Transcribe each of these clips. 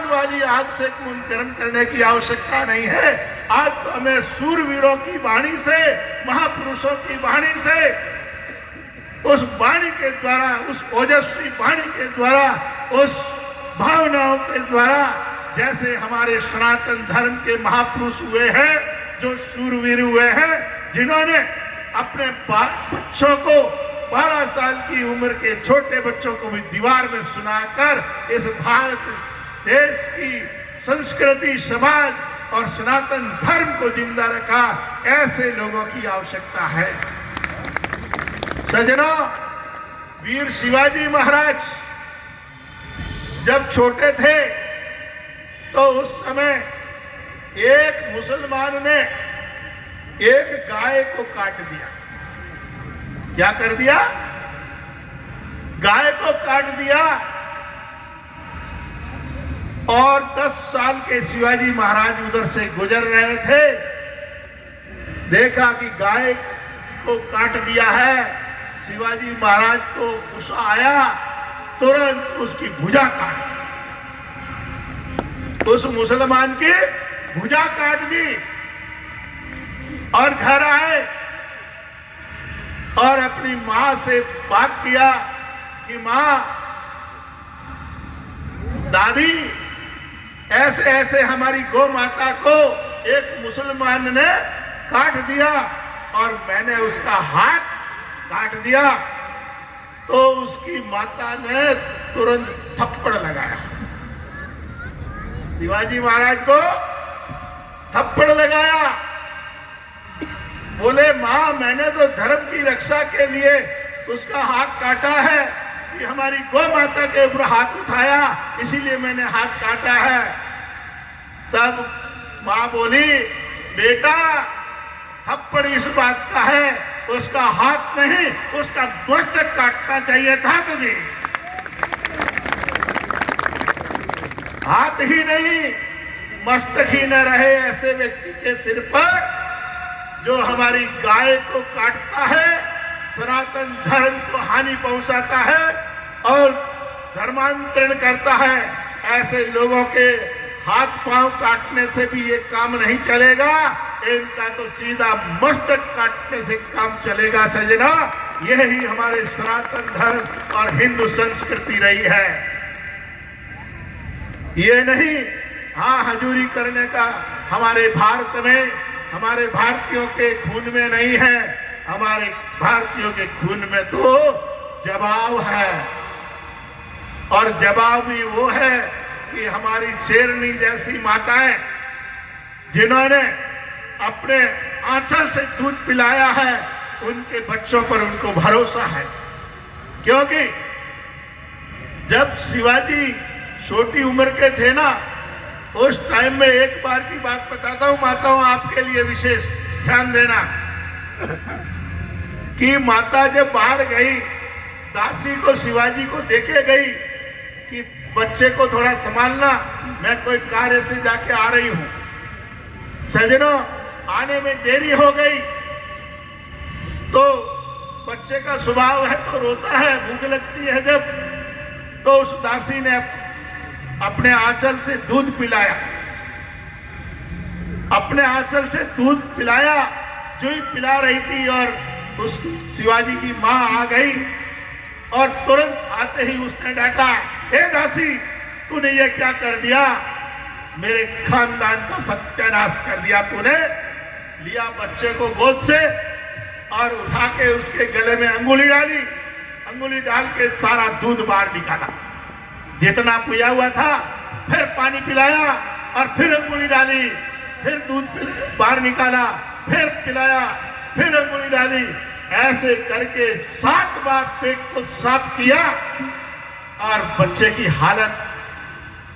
वाली आग से खून गर्म करने की आवश्यकता नहीं है। आज तो हमें सूरवीरों की वाणी से, महापुरुषों की वाणी से, उस वाणी के द्वारा, उस ओजस्वी वाणी के द्वारा, उस भावनाओं के द्वारा, जैसे हमारे सनातन धर्म के महापुरुष हुए हैं, जो सूरवीर हुए हैं, जिन्होंने अपने बच्चों को 12 साल की उम्र के छोटे बच्चों को भी दीवार में सुनाकर इस भारत देश की संस्कृति, समाज और सनातन धर्म को जिंदा रखा। ऐसे लोगों की आवश्यकता है। सज्जनों, वीर शिवाजी महाराज जब छोटे थे तो उस समय एक मुसलमान ने एक गाय को काट दिया। क्या कर दिया? गाय को काट दिया। और 10 साल के शिवाजी महाराज उधर से गुजर रहे थे, देखा कि गाय को काट दिया है। शिवाजी महाराज को गुस्सा आया, तुरंत उसकी भुजा काट दी, उस मुसलमान की भुजा काट दी और घर आए और अपनी मां से बात किया कि मां, दादी, ऐसे ऐसे हमारी गौ माता को एक मुसलमान ने काट दिया और मैंने उसका हाथ काट दिया। तो उसकी माता ने तुरंत थप्पड़ लगाया, शिवाजी महाराज को थप्पड़ लगाया। बोले, मां, मैंने तो धर्म की रक्षा के लिए उसका हाथ काटा है, कि हमारी गौ माता के ऊपर हाथ उठाया, इसीलिए मैंने हाथ काटा है। तब मां बोली, बेटा, थप्पड़ इस बात का है, उसका हाथ नहीं, उसका मस्तक काटना चाहिए था तुझे। हाथ ही नहीं, मस्तक ही न रहे ऐसे व्यक्ति के सिर पर जो हमारी गाय को काटता है, सनातन धर्म को हानि पहुंचाता है और धर्मांतरण करता है। ऐसे लोगों के हाथ पांव काटने से भी ये काम नहीं चलेगा, इनका तो सीधा मस्तक काटने से काम चलेगा। सजना, यही हमारे सनातन धर्म और हिंदू संस्कृति रही है। ये नहीं हाँ हजूरी करने का हमारे भारत में, हमारे भारतीयों के खून में नहीं है। हमारे भारतीयों के खून में तो जवाब है, और जवाब भी वो है कि हमारी शेरनी जैसी माताएं, जिन्होंने अपने आंचल से दूध पिलाया है, उनके बच्चों पर उनको भरोसा है। क्योंकि जब शिवाजी छोटी उम्र के थे ना, उस टाइम में एक बार की बात बताता हूं माताओं, आपके लिए विशेष ध्यान देना, कि माता जब बाहर गई, दासी को शिवाजी को देखे गई कि बच्चे को थोड़ा संभालना, मैं कोई कार्य से जाके आ रही हूं। सजनों, आने में देरी हो गई तो बच्चे का स्वभाव है तो रोता है, भूख लगती है जब, तो उस दासी ने अपने आंचल से दूध पिलाया, अपने आंचल से दूध पिलाया। जो ही पिला रही थी और उस शिवाजी की मां आ गई और तुरंत आते ही उसने डांटा, हे दासी, तूने ये क्या कर दिया? मेरे खानदान का सत्यानाश कर दिया तूने। लिया बच्चे को गोद से और उठा के उसके गले में अंगुली डाली, अंगुली डाल के सारा दूध बाहर निकाला, जितना पिया हुआ था। फिर पानी पिलाया और फिर अंगुली डाली, फिर दूध बाहर निकाला, फिर पिलाया, फिर अंगुली डाली। ऐसे करके 7 बार पेट को साफ किया और बच्चे की हालत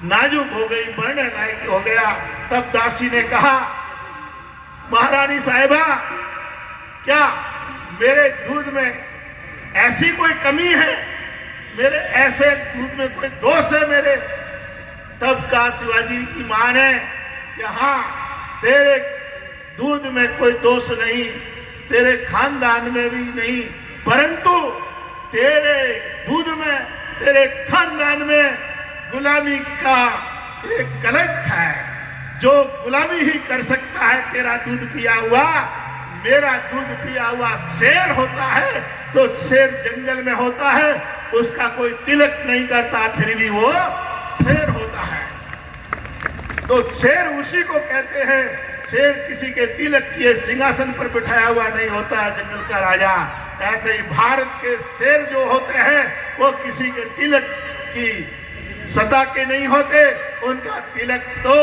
नाजुक हो गई, मरने लायक हो गया। तब दासी ने कहा, महारानी साहिबा, क्या मेरे दूध में ऐसी कोई कमी है? मेरे ऐसे दूध में कोई दोष है मेरे? तब कहा शिवाजी की मां ने कि हाँ, तेरे दूध में कोई दोष नहीं, तेरे खानदान में भी नहीं, परंतु तेरे दूध में, तेरे खानदान में गुलामी का एक कलंक है। जो गुलामी ही कर सकता है तेरा दूध पिया हुआ, मेरा दूध पिया हुआ शेर होता है तो शेर जंगल में होता है, उसका कोई तिलक नहीं करता फिर भी वो शेर होता है। तो शेर उसी को कहते हैं, शेर किसी के तिलक किए सिंहासन पर बिठाया हुआ नहीं होता है जंगल का राजा। ऐसे ही भारत के शेर जो होते हैं वो किसी के तिलक की सत्ता के नहीं होते, उनका तिलक तो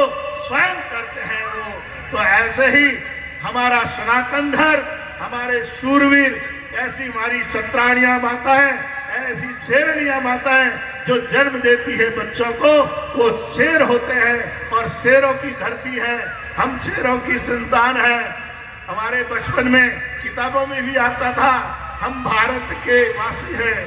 स्वयं करते हैं वो। तो ऐसे ही हमारा सनातन धर्म, हमारे शूरवीर, ऐसी हमारी क्षत्राणियां माताएं, ऐसी शेरनियां माताएं जो जन्म देती है बच्चों को, वो शेर होते हैं और शेरों की धरती है। हम शेरों की संतान है। हमारे बचपन में किताबों में भी आता था हम भारत के वासी हैं,